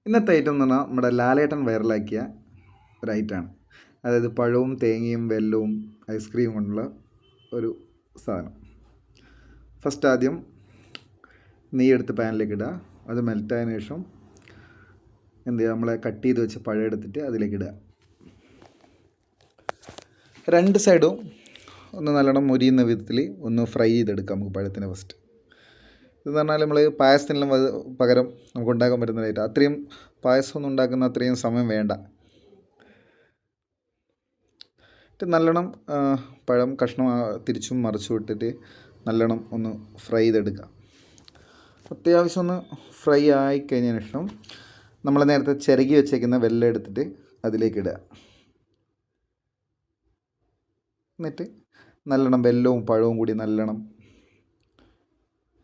ഇന്നത്തെ ഐറ്റം എന്ന് പറഞ്ഞാൽ നമ്മുടെ ലാലേട്ടൻ വൈറലാക്കിയ ഒരു ഐറ്റമാണ്. അതായത് പഴവും തേങ്ങയും വെല്ലവും ഐസ്ക്രീമും കൊണ്ടുള്ള ഒരു സാധനം. ഫസ്റ്റ് ആദ്യം നെയ്യെടുത്ത് പാനിലേക്ക് ഇടുക. അത് മെൽറ്റായതിനു ശേഷം എന്ത് ചെയ്യുക, നമ്മളെ കട്ട് ചെയ്ത് വെച്ച് പഴം എടുത്തിട്ട് അതിലേക്ക് ഇടുക. രണ്ട് സൈഡും ഒന്ന് നല്ലോണം മൊരിയുന്ന വിധത്തിൽ ഒന്ന് ഫ്രൈ ചെയ്തെടുക്കാം നമുക്ക് പഴത്തിനെ ഫസ്റ്റ്. ഇതെന്ന് പറഞ്ഞാൽ നമ്മൾ പായസത്തിനെല്ലാം പകരം നമുക്ക് ഉണ്ടാക്കാൻ പറ്റുന്നതായിട്ട് അത്രയും പായസമൊന്നും ഉണ്ടാക്കുന്ന അത്രയും സമയം വേണ്ട. നല്ലോണം പഴം കഷ്ണം തിരിച്ചും മറിച്ചും ഇട്ടിട്ട് നല്ലോണം ഒന്ന് ഫ്രൈ ചെയ്തെടുക്കുക. അത്യാവശ്യം ഒന്ന് ഫ്രൈ ആയിക്കഴിഞ്ഞതിന് ശേഷം നമ്മൾ നേരത്തെ ചിരകി വെച്ചേക്കുന്ന വെല്ലം എടുത്തിട്ട് അതിലേക്ക് ഇടുക. എന്നിട്ട് നല്ലോണം വെല്ലവും പഴവും കൂടി നല്ലോണം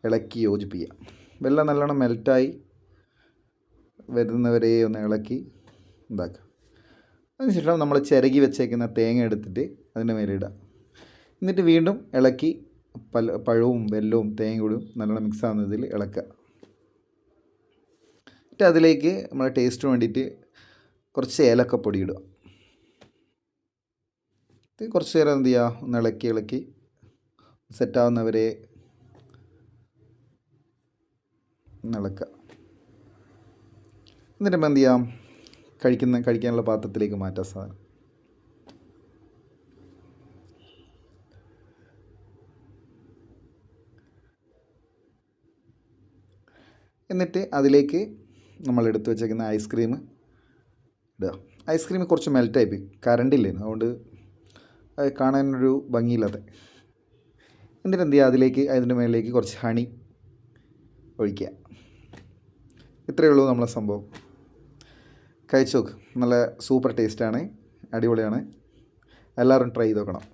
ഇളക്കി യോജിപ്പിക്കുക. വെല്ലം നല്ലോണം മെൽറ്റായി വരുന്നവരെ ഒന്ന് ഇളക്കി ഉണ്ടാക്കുക. അതിനുശേഷം നമ്മൾ ചിരകി വെച്ചേക്കുന്ന തേങ്ങ എടുത്തിട്ട് അതിൻ്റെ മേലെ ഇടുക. എന്നിട്ട് വീണ്ടും ഇളക്കി പഴവും വെല്ലവും തേങ്ങയും കൂടി നല്ലോണം മിക്സ് ആവുന്നതിൽ ഇളക്കുക. എന്നിട്ട് അതിലേക്ക് നമ്മളെ ടേസ്റ്റിന് വേണ്ടിയിട്ട് കുറച്ച് ഏലക്കപ്പൊടി ഇടുക. കുറച്ച് നേരം എന്ത് ചെയ്യുക, ഒന്ന് ഇളക്കി സെറ്റാവുന്നവരെ ഇളക്കുക. എന്നിട്ട് എന്ത് ചെയ്യാം, കഴിക്കാനുള്ള പാത്രത്തിലേക്ക് മാറ്റാം സാധനം. എന്നിട്ട് അതിലേക്ക് നമ്മൾ എടുത്തു വെച്ചേക്കുന്ന ഐസ്ക്രീം ഇടുക. ഐസ്ക്രീം കുറച്ച് മെൽറ്റായിപ്പോയി, കറണ്ടില്ലേന്ന്, അതുകൊണ്ട് അത് കാണാനൊരു ഭംഗിയില്ലാതെ. എന്നിട്ട് എന്ത് ചെയ്യുക, അതിൻ്റെ മേളിലേക്ക് കുറച്ച് ഹണി ഒഴിക്കുക. ഇത്രയേ ഉള്ളൂ നമ്മളെ സംഭവം. കഴിച്ചു നോക്ക്, നല്ല സൂപ്പർ ടേസ്റ്റാണ്, അടിപൊളിയാണ്. എല്ലാവരും ട്രൈ ചെയ്ത് നോക്കണം.